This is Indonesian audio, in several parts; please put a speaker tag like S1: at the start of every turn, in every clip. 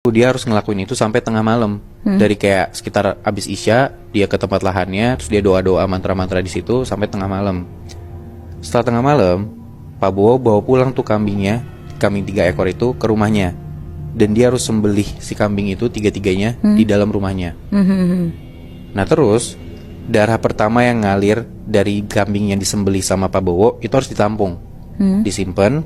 S1: Dia harus ngelakuin itu sampai tengah malam. Dari kayak sekitar abis isya dia ke tempat lahannya, terus dia doa-doa mantra-mantra di situ sampai tengah malam. Setelah tengah malam, Pak Bowo bawa pulang tuh kambingnya, kambing 3 ekor itu ke rumahnya. Dan dia harus sembelih si kambing itu 3-3-nya di dalam rumahnya. Nah terus darah pertama yang ngalir dari kambing yang disembelih sama Pak Bowo itu harus ditampung, disimpan.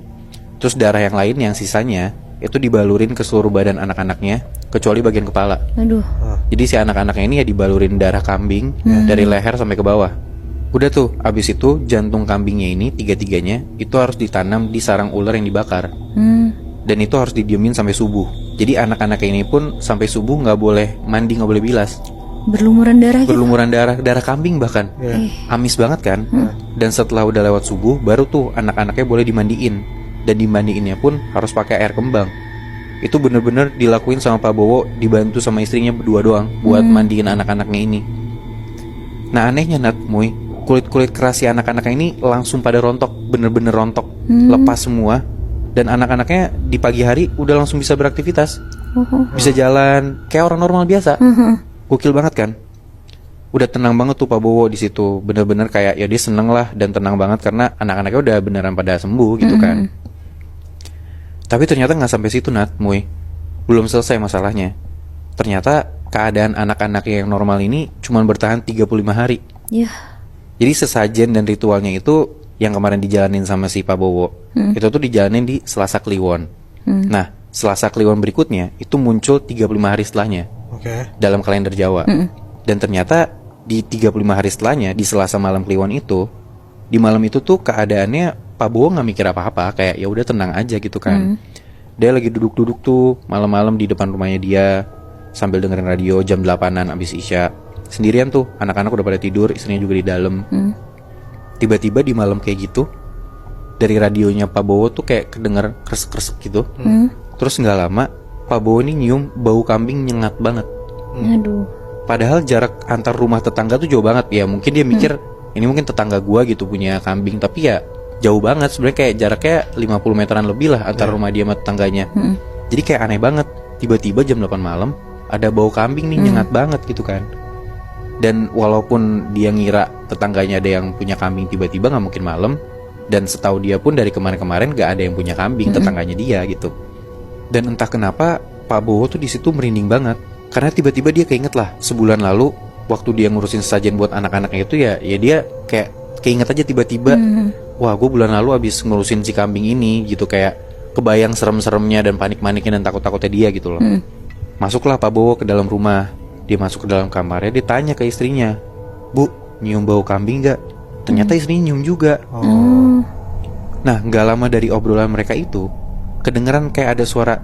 S1: Terus darah yang lain yang sisanya itu dibalurin ke seluruh badan anak-anaknya kecuali bagian kepala.
S2: Aduh.
S1: Jadi si anak-anaknya ini ya dibalurin darah kambing dari leher sampai ke bawah. Udah tuh, abis itu jantung kambingnya ini 3-3-nya itu harus ditanam di sarang ular yang dibakar. Dan itu harus didiemin sampai subuh. Jadi anak-anak ini pun sampai subuh nggak boleh mandi, nggak boleh bilas.
S2: Berlumuran darah gitu?
S1: Berlumuran darah kambing bahkan. Amis banget kan. Dan setelah udah lewat subuh baru tuh anak-anaknya boleh dimandiin. Dan dimandiinnya pun harus pakai air kembang. Itu bener-bener dilakuin sama Pak Bowo, dibantu sama istrinya berdua doang buat mandiin anak-anaknya ini. Nah anehnya Nat, Muy, kulit-kulit keras si anak-anaknya ini langsung pada rontok, bener-bener rontok, lepas semua. Dan anak-anaknya di pagi hari udah langsung bisa beraktivitas, bisa jalan kayak orang normal biasa. Gokil banget kan? Udah tenang banget tuh Pak Bowo di situ, bener-bener kayak ya dia seneng lah dan tenang banget karena anak-anaknya udah beneran pada sembuh gitu kan. Tapi ternyata nggak sampai situ Nat, Muy, belum selesai masalahnya. Ternyata keadaan anak-anak yang normal ini cuma bertahan 35 hari. Jadi sesajen dan ritualnya itu yang kemarin dijalanin sama si Pak Bowo, itu tuh dijalanin di Selasa Kliwon. Nah, Selasa Kliwon berikutnya itu muncul 35 hari setelahnya dalam kalender Jawa. Dan ternyata di 35 hari setelahnya, di Selasa malam Kliwon itu, di malam itu tuh keadaannya Pak Bowo nggak mikir apa-apa, kayak ya udah tenang aja gitu kan. Dia lagi duduk-duduk tuh malam-malam di depan rumahnya dia sambil dengerin radio jam 8-an abis isya. Sendirian tuh, anak-anak udah pada tidur, istrinya juga di dalam. Tiba-tiba di malam kayak gitu, dari radionya Pak Bowo tuh kayak kedenger kresek-kresek gitu. Terus nggak lama, Pak Bowo ini nyium bau kambing nyengat banget.
S2: Aduh.
S1: Padahal jarak antar rumah tetangga tuh jauh banget. Ya mungkin dia mikir ini mungkin tetangga gua gitu punya kambing, tapi ya jauh banget. Sebenarnya kayak jaraknya 50 meteran lebih lah antara rumah dia sama tetangganya. Jadi kayak aneh banget. Tiba-tiba jam 8 malam ada bau kambing nih nyengat banget gitu kan. Dan walaupun dia ngira tetangganya ada yang punya kambing tiba-tiba nggak mungkin malam. Dan setahu dia pun dari kemarin-kemarin nggak ada yang punya kambing, tetangganya dia gitu. Dan entah kenapa Pak Bowo tuh di situ merinding banget. Karena tiba-tiba dia keinget lah sebulan lalu waktu dia ngurusin sesajen buat anak-anaknya itu ya dia kayak keinget aja tiba-tiba. Wah gue bulan lalu abis ngurusin si kambing ini gitu, kayak kebayang serem-seremnya dan panik-paniknya dan takut-takutnya dia gitu loh. Masuklah Pak Bowo ke dalam rumah. Dia masuk ke dalam kamarnya, dia tanya ke istrinya, "Bu, nyium bau kambing gak?" Ternyata istrinya nyium juga. Nah gak lama dari obrolan mereka itu kedengeran kayak ada suara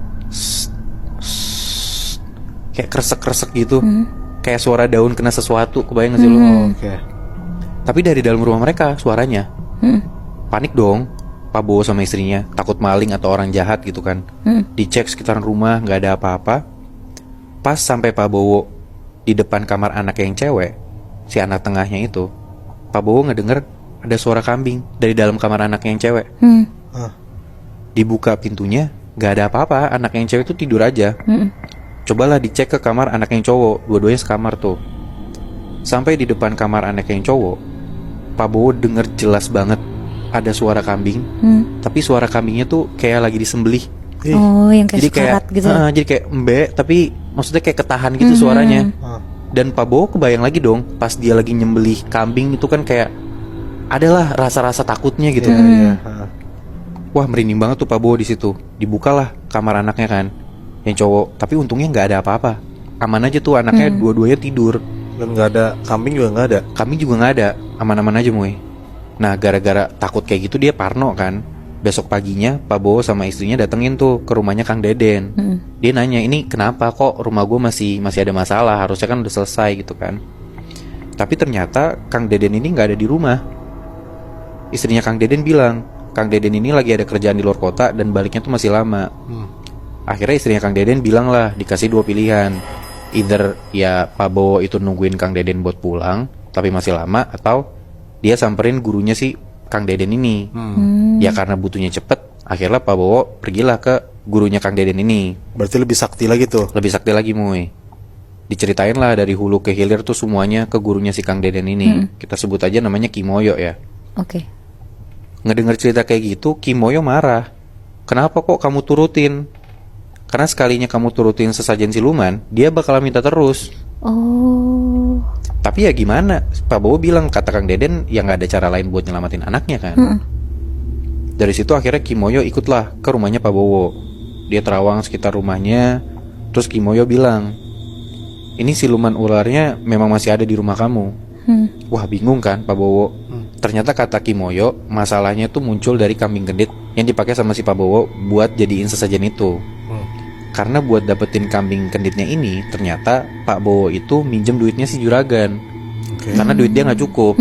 S1: kayak kresek-kresek gitu. Kayak suara daun kena sesuatu, kebayang gak sih lu? Tapi dari dalam rumah mereka suaranya. Panik dong Pak Bowo sama istrinya, takut maling atau orang jahat gitu kan. Dicek sekitaran rumah gak ada apa-apa. Pas sampai Pak Bowo di depan kamar anak yang cewek, si anak tengahnya itu, Pak Bowo ngedenger ada suara kambing dari dalam kamar anak yang cewek. Dibuka pintunya, gak ada apa-apa, anak yang cewek itu tidur aja. Cobalah dicek ke kamar anak yang cowok, dua-duanya sekamar tuh. Sampai di depan kamar anak yang cowok, Pak Bowo denger jelas banget ada suara kambing. Tapi suara kambingnya tuh kayak lagi disembelih.
S2: Oh, yang kayak
S1: Jadi
S2: sekarat
S1: kayak,
S2: gitu.
S1: jadi kayak embe, tapi maksudnya kayak ketahan gitu suaranya. Dan Pak Bowo kebayang lagi dong, pas dia lagi nyembelih kambing itu kan kayak adalah rasa-rasa takutnya gitu. Wah merinding banget tuh Pak Bowo di situ. Dibukalah kamar anaknya kan, yang cowok. Tapi untungnya nggak ada apa-apa, aman aja tuh anaknya, dua-duanya tidur.
S3: Dan nggak ada kambing juga nggak ada.
S1: Kambing juga nggak ada, aman-aman aja Muy. Nah gara-gara takut kayak gitu dia parno kan. Besok paginya Pak Bowo sama istrinya datengin tuh ke rumahnya Kang Deden. Dia nanya, ini kenapa kok rumah gue masih ada masalah, harusnya kan udah selesai gitu kan. Tapi ternyata Kang Deden ini gak ada di rumah. Istrinya Kang Deden bilang, Kang Deden ini lagi ada kerjaan di luar kota dan baliknya tuh masih lama. Akhirnya istrinya Kang Deden bilang lah, dikasih 2 pilihan. Either ya Pak Bowo itu nungguin Kang Deden buat pulang tapi masih lama, atau dia samperin gurunya si Kang Deden ini. Ya karena butuhnya cepet, akhirnya Pak Bowo pergilah ke gurunya Kang Deden ini.
S3: Berarti lebih sakti lagi tuh.
S1: Lebih sakti lagi Muy. Diceritain lah dari hulu ke hilir tuh semuanya ke gurunya si Kang Deden ini. Kita sebut aja namanya Kimoyo ya.
S2: Oke.
S1: Ngedenger cerita kayak gitu, Kimoyo marah. Kenapa kok kamu turutin? Karena sekalinya kamu turutin sesajen siluman, dia bakal minta terus.
S2: Oh.
S1: Tapi ya gimana? Pak Bowo bilang kata Kang Deden ya nggak ada cara lain buat nyelamatin anaknya kan. Dari situ akhirnya Kimoyo ikutlah ke rumahnya Pak Bowo. Dia terawang sekitar rumahnya. Terus Kimoyo bilang, ini siluman ularnya memang masih ada di rumah kamu. Wah bingung kan Pak Bowo. Ternyata kata Kimoyo, masalahnya tuh muncul dari kambing gendit yang dipakai sama si Pak Bowo buat jadiin sesajen itu. Karena buat dapetin kambing genditnya ini, ternyata Pak Bowo itu minjem duitnya si juragan. Karena duit dia nggak cukup.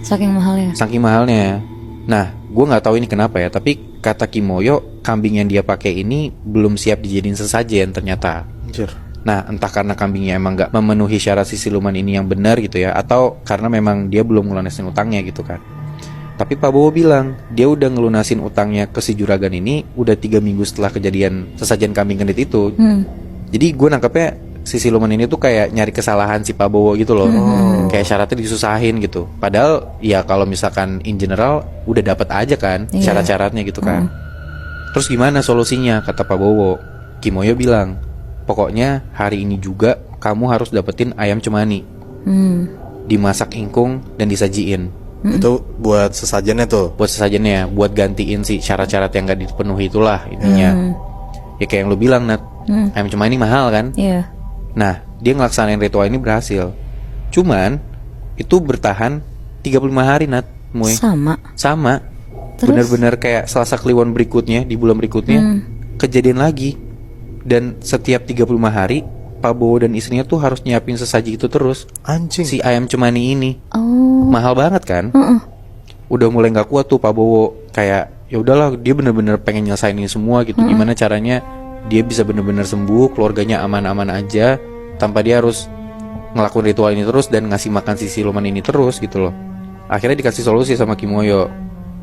S2: Saking mahalnya.
S1: Saking mahalnya. Nah, gue nggak tahu ini kenapa ya, tapi kata Kimoyo, kambing yang dia pakai ini belum siap dijadiin sesajen ternyata.
S3: Anjir.
S1: Nah, entah karena kambingnya emang gak memenuhi syarat si siluman ini yang benar gitu ya, atau karena memang dia belum ngelunasin utangnya gitu kan. Tapi Pak Bowo bilang, dia udah ngelunasin utangnya ke si juragan ini udah 3 minggu setelah kejadian sesajen kambing gendit itu. Jadi gue nangkepnya si siluman ini tuh kayak nyari kesalahan si Pak Bowo gitu loh. Kayak syaratnya disusahin gitu. Padahal ya kalau misalkan in general udah dapat aja kan syarat-syaratnya gitu kan. Terus gimana solusinya kata Pak Bowo? Kimoyo bilang, pokoknya hari ini juga kamu harus dapetin ayam cemani. Dimasak ingkung dan disajiin.
S3: Itu buat sesajennya tuh.
S1: Buat sesajennya, buat gantiin si syarat-syarat yang gak dipenuhi itulah intinya. Ya kayak yang lu bilang Nat, ayam cemani mahal kan.
S2: Iya.
S1: Nah, dia ngelaksanain ritual ini berhasil. Cuman itu bertahan 35 hari Nat, Muy. Sama.
S2: Terus?
S1: Bener-bener kayak Selasa Kliwon berikutnya, di bulan berikutnya kejadian lagi. Dan setiap 35 hari Pak Bowo dan istrinya tuh harus nyiapin sesaji itu terus.
S3: Anjing.
S1: Si ayam cemani ini.
S2: Oh.
S1: Mahal banget kan? Udah mulai nggak kuat tuh Pak Bowo. Kayak ya udahlah, dia bener-bener pengen nyelesain ini semua gitu. Gimana caranya dia bisa bener-bener sembuh, keluarganya aman-aman aja, tanpa dia harus ngelakuin ritual ini terus dan ngasih makan si siluman ini terus gitu loh. Akhirnya dikasih solusi sama Kimoyo.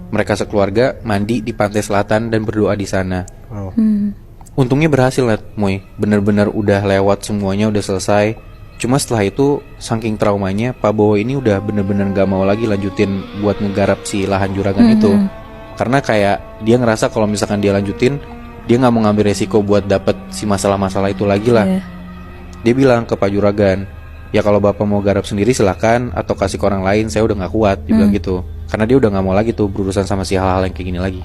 S1: Mereka sekeluarga mandi di pantai selatan dan berdoa di sana. Untungnya berhasil Nat, Muy. Bener-bener udah lewat semuanya, udah selesai. Cuma setelah itu saking traumanya Pak Bowo ini udah bener-bener gak mau lagi lanjutin buat ngegarap si lahan juragan itu. Karena kayak dia ngerasa kalau misalkan dia lanjutin, dia gak mau ngambil resiko buat dapet si masalah-masalah itu lagi lah. Dia bilang ke Pak Juragan, ya kalau bapak mau garap sendiri silakan, atau kasih ke orang lain, saya udah gak kuat. Dia bilang gitu. Karena dia udah gak mau lagi tuh berurusan sama si hal-hal yang kayak gini lagi.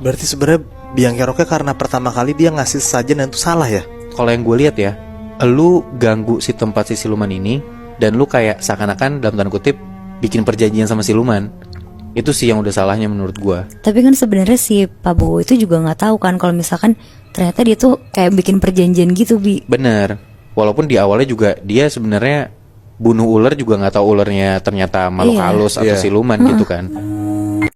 S3: Berarti sebenarnya Biang Keroknya karena pertama kali dia ngasih sesajen dan itu salah ya?
S1: Kalau yang gue lihat ya, lu ganggu si tempat si siluman ini, dan lu kayak seakan-akan dalam tanda kutip bikin perjanjian sama siluman. Itu sih yang udah salahnya menurut gue.
S2: Tapi kan sebenarnya si Pak Bowo itu juga nggak tahu kan kalau misalkan ternyata dia tuh kayak bikin perjanjian gitu, Bi.
S1: Bener. Walaupun di awalnya juga dia sebenarnya bunuh ular juga nggak tahu ularnya ternyata makhluk halus atau siluman gitu kan.